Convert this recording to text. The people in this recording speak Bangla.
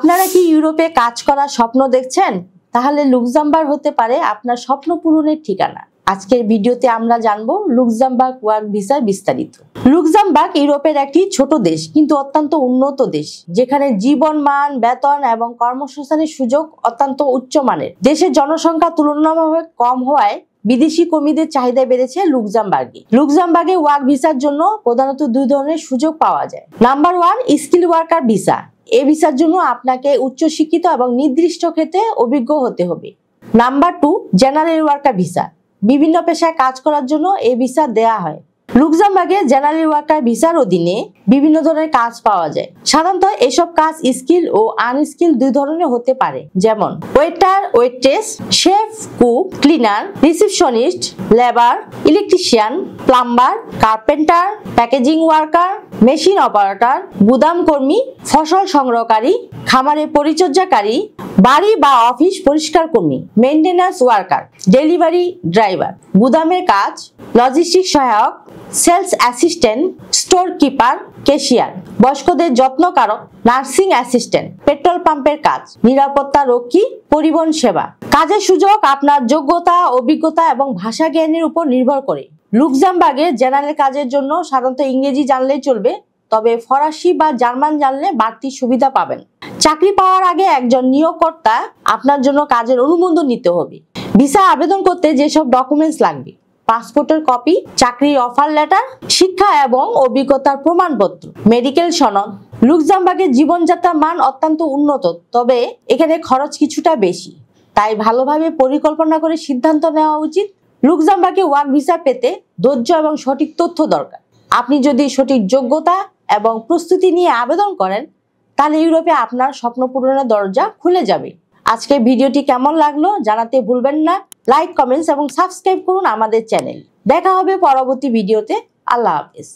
আপনারা কি ইউরোপে কাজ করার স্বপ্ন দেখছেন? তাহলে লুক্সেমবার্গ হতে পারে আপনার স্বপ্ন পূরণের ঠিকানা। আজকের ভিডিওতে আমরা জানবো লুক্সেমবার্গ ওয়ার্ক ভিসার বিস্তারিত। লুক্সেমবার্গ ইউরোপের একটি ছোট দেশ কিন্তু অত্যন্ত উন্নত দেশ, যেখানে জীবন মান, বেতন এবং কর্মসংস্থানের সুযোগ অত্যন্ত উচ্চমানের। দেশের জনসংখ্যা তুলনামূলকভাবে কম হওয়ায় বিদেশি কর্মীদের চাহিদা বেড়েছে লুক্সেমবার্গে। লুক্সেমবার্গে ওয়ার্ক ভিসার জন্য প্রধানত দুই ধরনের সুযোগ পাওয়া যায়। Number 1, skill worker visa. এই ভিসার জন্য আপনাকে উচ্চশিক্ষিত এবং নির্দিষ্ট ক্ষেত্রে অভিজ্ঞ হতে হবে। Number 2, general worker visa. বিভিন্ন পেশায় কাজ করার জন্য এই ভিসা দেয়া হয়। লুক্সেমবার্গে জেনারেল ওয়ার্কার ভিসার অধীনে বিভিন্ন ধরনের কাজ পাওয়া যায়। সাধারণত এসব কাজ স্কিল ও আনস্কিল দুই ধরনের হতে পারে, যেমন waiter, waitress, chef, cook, cleaner, receptionist, labour, electrician, plumber, carpenter, packaging worker, machine operator, গুদাম কর্মী, ফসল সংগ্রহকারী, খামারে পরিচর্যাকারী, বাড়ি বা অফিস পরিষ্কার কর্মী, মেইনটেন্যান্স ওয়ার্কার, ডেলিভারি ড্রাইভার, গুদামের কাজ, লজিস্টিক সহায়ক, sales assistant, store keeper, cashier, বয়স্কদের যত্নকারক, নার্সিং অ্যাসিস্ট্যান্ট, পেট্রোল পাম্পের কাজ, নিরাপত্তা রক্ষী, পরিবহন সেবা। কাজের সুযোগ আপনার যোগ্যতা, অভিজ্ঞতা এবং ভাষা জ্ঞানের উপর নির্ভর করে। লুক্সেমবার্গে জেনারেল কাজের জন্য সাধারণত ইংরেজি জানলেই চলবে, তবে ফরাসি বা জার্মান জানলে বাড়তি সুবিধা পাবেন। চাকরি পাওয়ার আগে একজন নিয়োগকর্তা আপনার জন্য কাজের অনুমোদন নিতে হবে। ভিসা আবেদন করতে যেসব ডকুমেন্টস লাগবে: পাসপোর্টের কপি, চাকরির অফার লেটার, শিক্ষা এবং অভিজ্ঞতার প্রমাণপত্র, মেডিকেল সনদ। লুক্সেমবার্গের জীবনযাত্রার মান অত্যন্ত উন্নত, তবে এখানে খরচ কিছুটা বেশি, তাই ভালোভাবে পরিকল্পনা করে সিদ্ধান্ত নেওয়া উচিত। লুক্সেমবার্গে ওয়ার্ক ভিসা পেতে ধৈর্য এবং সঠিক তথ্য দরকার। আপনি যদি সঠিক যোগ্যতা এবং প্রস্তুতি নিয়ে আবেদন করেন, তাহলে ইউরোপে আপনার স্বপ্ন পূরণের দরজা খুলে যাবে। আজকের ভিডিওটি কেমন লাগলো জানাতে ভুলবেন না। লাইক, কমেন্টস এবং সাবস্ক্রাইব করুন আমাদের চ্যানেল। দেখা হবে পরবর্তী ভিডিওতে। আল্লাহ হাফেজ।